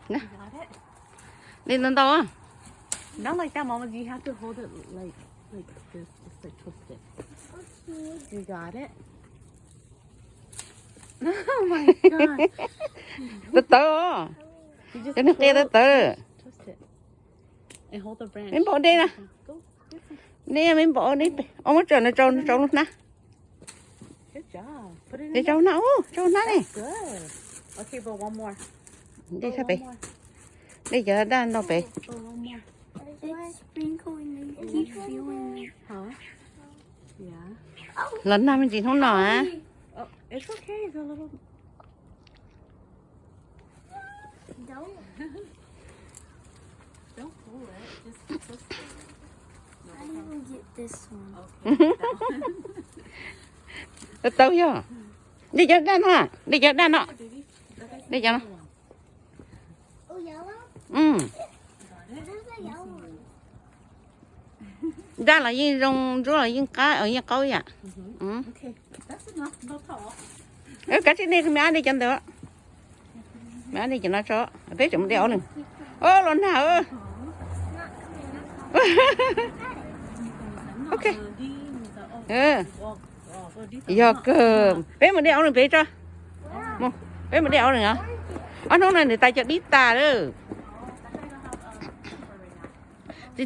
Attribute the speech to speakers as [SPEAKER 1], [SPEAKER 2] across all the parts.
[SPEAKER 1] Nè.
[SPEAKER 2] Got it.
[SPEAKER 1] Đi lên đâu á?
[SPEAKER 2] Not like that, Mama. You have to hold it like this, just like twist it. You got it. Oh my god.
[SPEAKER 1] Từ từ.
[SPEAKER 2] You just
[SPEAKER 1] Cho nó kia từ từ.
[SPEAKER 2] twist it. And hold the branch.
[SPEAKER 1] Mình bỏ đi nè.
[SPEAKER 2] Go. Get some.
[SPEAKER 1] Nè mình bỏ đi. Ông trời nó trâu luôn nè.
[SPEAKER 2] Good job. Put it in
[SPEAKER 1] Đi
[SPEAKER 2] there.
[SPEAKER 1] trâu nó đi.
[SPEAKER 2] Good. Okay, but one more.
[SPEAKER 1] Đi
[SPEAKER 2] Go,
[SPEAKER 1] sao
[SPEAKER 2] one
[SPEAKER 1] bị?
[SPEAKER 2] more.
[SPEAKER 1] Đi giờ đang đâu bị?
[SPEAKER 2] Go one more.
[SPEAKER 3] It's sprinkling and keep feeling it.
[SPEAKER 2] Huh? Yeah.
[SPEAKER 1] Lần nào mình chỉ không nổi á.
[SPEAKER 2] Oh, it's okay. It's a little.
[SPEAKER 3] Don't.
[SPEAKER 2] Don't pull it. Just twist it.
[SPEAKER 3] I will get this one.
[SPEAKER 2] Okay.
[SPEAKER 1] Từ từ vô. Đi giờ đang nó. Đi giờ đang nó. Đi giờ nó.
[SPEAKER 3] Oh, yellow?
[SPEAKER 1] Ừ.
[SPEAKER 3] There's a yellow one.
[SPEAKER 1] Ra là gì rong rồi là những cái ở nhà câu vậy. Ừ.
[SPEAKER 2] Okay. That's enough. No tall.
[SPEAKER 1] Cái cái này mẹ ăn đi chân được. Mẹ ăn đi cho nó cho. Thế chúng đeo lên. Ô lần nào ơ. Ok. Ừ. Giờ cơ. Bé mà đeo lên bé cho. Bé mà đeo lên hả? Ở nó này người ta cho đi ta đó.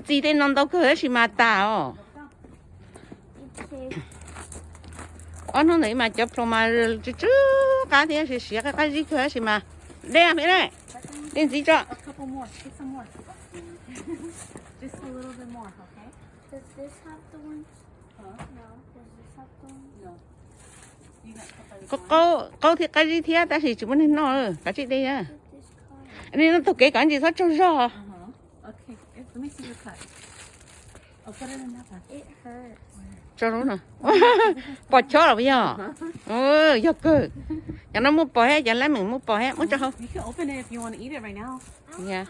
[SPEAKER 1] Chị tên non đâu cơ chỉ mà ta ồ. Ở nó này mà chụp xong mà chứ cá thì sẽ xỉa cái gì cơ chỉ mà. Đây à mẹ đây. Đến gì cho?
[SPEAKER 2] A couple more. Get some more. Just a little bit more, okay?
[SPEAKER 3] Does this have the one?
[SPEAKER 2] Huh?
[SPEAKER 3] No. Does this have the one?
[SPEAKER 2] No. You got couple.
[SPEAKER 1] Câu thì cái gì thì ta chỉ muốn nên nó cái gì đây à?
[SPEAKER 3] Put this card.
[SPEAKER 1] Nên nó thuộc cái gì sao cho rõ.
[SPEAKER 2] Okay. Let me see your cut. I'll put it in that one.
[SPEAKER 3] It hurts.
[SPEAKER 1] Cho nó nè. Bỏ chó là bây giờ. Ừ, giờ cơ. Cho nó muốn bỏ hết, cho lấy mình muốn bỏ hết, muốn cho không?
[SPEAKER 2] You can open it if you want to eat it right now.
[SPEAKER 1] Dạ.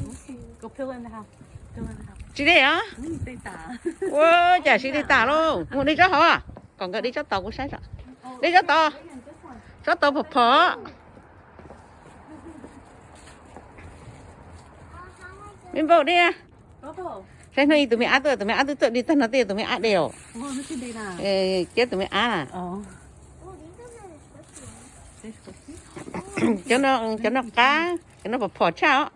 [SPEAKER 2] Okay. Go peel it in the house. Peel it in the house.
[SPEAKER 1] Chị đây hả?
[SPEAKER 2] Thank ta.
[SPEAKER 1] Wow, chả chị đi tả luôn. Muốn đi chó hả? Còn cái đi chó tàu cũng sai rồi. Đi chó tàu. Chó tàu phở phở. Mình bỏ đi à?
[SPEAKER 2] Bobo.
[SPEAKER 1] Thế này tụi mày ăn tự đi thân nó tiền tụi mày ăn đều.
[SPEAKER 2] Well, look at Dana.
[SPEAKER 1] Chết tụi mày ăn à?
[SPEAKER 2] Oh.
[SPEAKER 3] Oh, these are the swift ones.
[SPEAKER 2] They're supposed to.
[SPEAKER 1] Cho nó cá, cho nó phở phở chao.